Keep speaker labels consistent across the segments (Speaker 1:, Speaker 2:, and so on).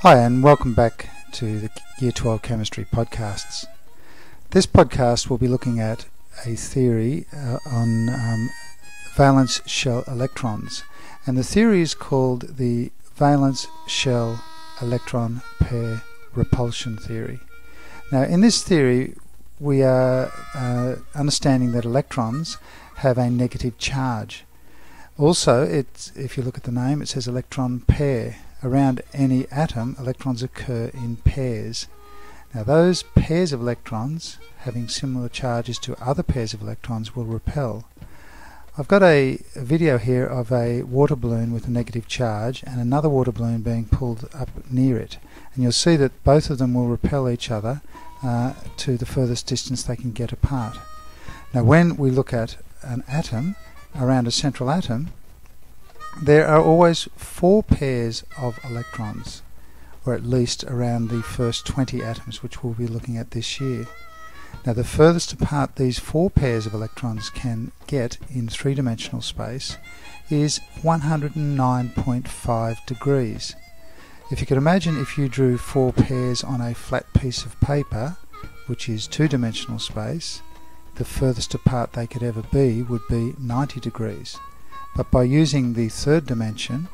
Speaker 1: Hi, and welcome back to the Year 12 Chemistry podcasts. This podcast will be looking at a theory on valence shell electrons, and the theory is called the valence shell electron pair repulsion theory. Now, in this theory, we are understanding that electrons have a negative charge. Also, if you look at the name, it says electron pair. Around any atom, electrons occur in pairs. Now, those pairs of electrons having similar charges to other pairs of electrons will repel. I've got a video here of a water balloon with a negative charge and another water balloon being pulled up near it, and you'll see that both of them will repel each other to the furthest distance they can get apart. Now, when we look at an atom around a central atom, there are always 4 pairs of electrons, or at least around the first 20 atoms, which we'll be looking at this year. Now, the furthest apart these 4 pairs of electrons can get in three-dimensional space is 109.5 degrees. If you could imagine if you drew 4 pairs on a flat piece of paper, which is two-dimensional space, the furthest apart they could ever be would be 90 degrees. But by using the third dimension,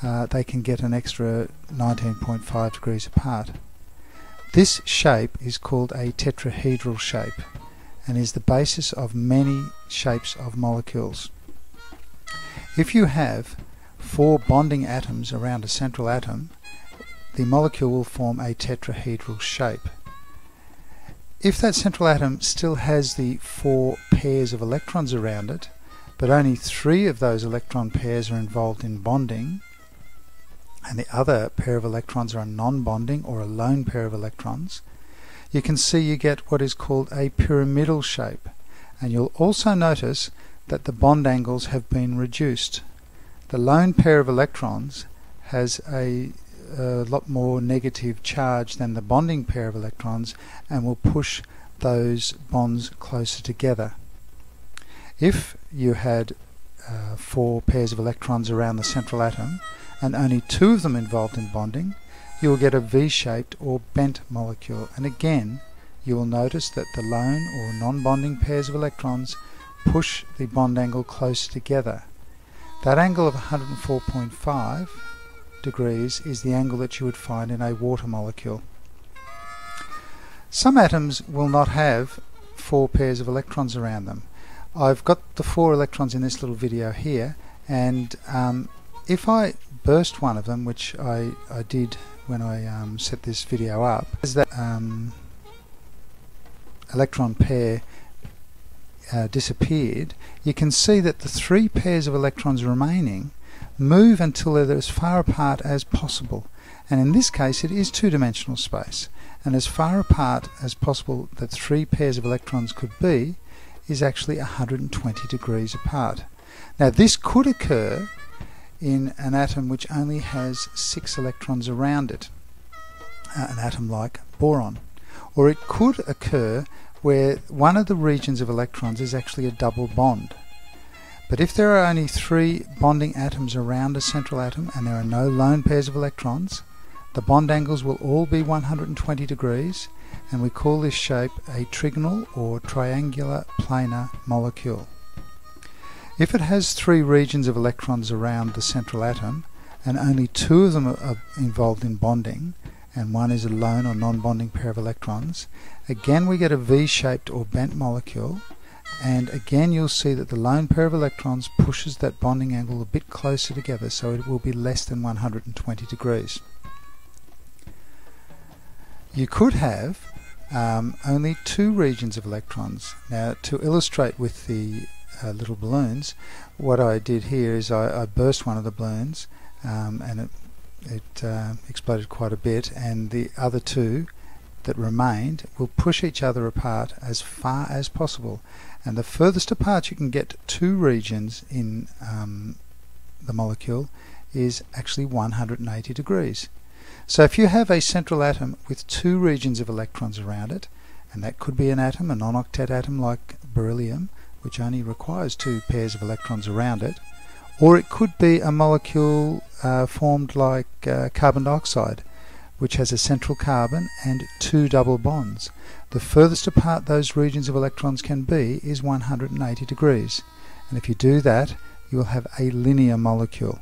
Speaker 1: they can get an extra 19.5 degrees apart. This shape is called a tetrahedral shape and is the basis of many shapes of molecules. If you have 4 bonding atoms around a central atom, the molecule will form a tetrahedral shape. If that central atom still has the 4 pairs of electrons around it, but only 3 of those electron pairs are involved in bonding, and the other pair of electrons are a non-bonding or a lone pair of electrons, you can see you get what is called a pyramidal shape. And you'll also notice that the bond angles have been reduced. The lone pair of electrons has a lot more negative charge than the bonding pair of electrons and will push those bonds closer together. If you had 4 pairs of electrons around the central atom and only 2 of them involved in bonding, you will get a V-shaped or bent molecule, and again you will notice that the lone or non-bonding pairs of electrons push the bond angle closer together. That angle of 104.5 degrees is the angle that you would find in a water molecule. Some atoms will not have 4 pairs of electrons around them. I've got the 4 electrons in this little video here, and if I burst one of them, which I did when I set this video up, as that electron pair disappeared, you can see that the 3 pairs of electrons remaining move until they're as far apart as possible, and in this case it is two-dimensional space, and as far apart as possible that 3 pairs of electrons could be is actually 120 degrees apart. Now, this could occur in an atom which only has 6 electrons around it, an atom like boron, or it could occur where one of the regions of electrons is actually a double bond. But if there are only 3 bonding atoms around a central atom and there are no lone pairs of electrons, the bond angles will all be 120 degrees, and we call this shape a trigonal or triangular planar molecule. If it has 3 regions of electrons around the central atom and only 2 of them are involved in bonding, and one is a lone or non-bonding pair of electrons, again we get a V-shaped or bent molecule, and again you'll see that the lone pair of electrons pushes that bonding angle a bit closer together, so it will be less than 120 degrees. You could have only 2 regions of electrons. Now, to illustrate with the little balloons, what I did here is I burst one of the balloons and it exploded quite a bit, and the other 2 that remained will push each other apart as far as possible, and the furthest apart you can get 2 regions in the molecule is actually 180 degrees. So if you have a central atom with 2 regions of electrons around it, and that could be an atom, a non-octet atom like beryllium, which only requires 2 pairs of electrons around it, or it could be a molecule formed like carbon dioxide, which has a central carbon and 2 double bonds. The furthest apart those regions of electrons can be is 180 degrees. And if you do that, you will have a linear molecule.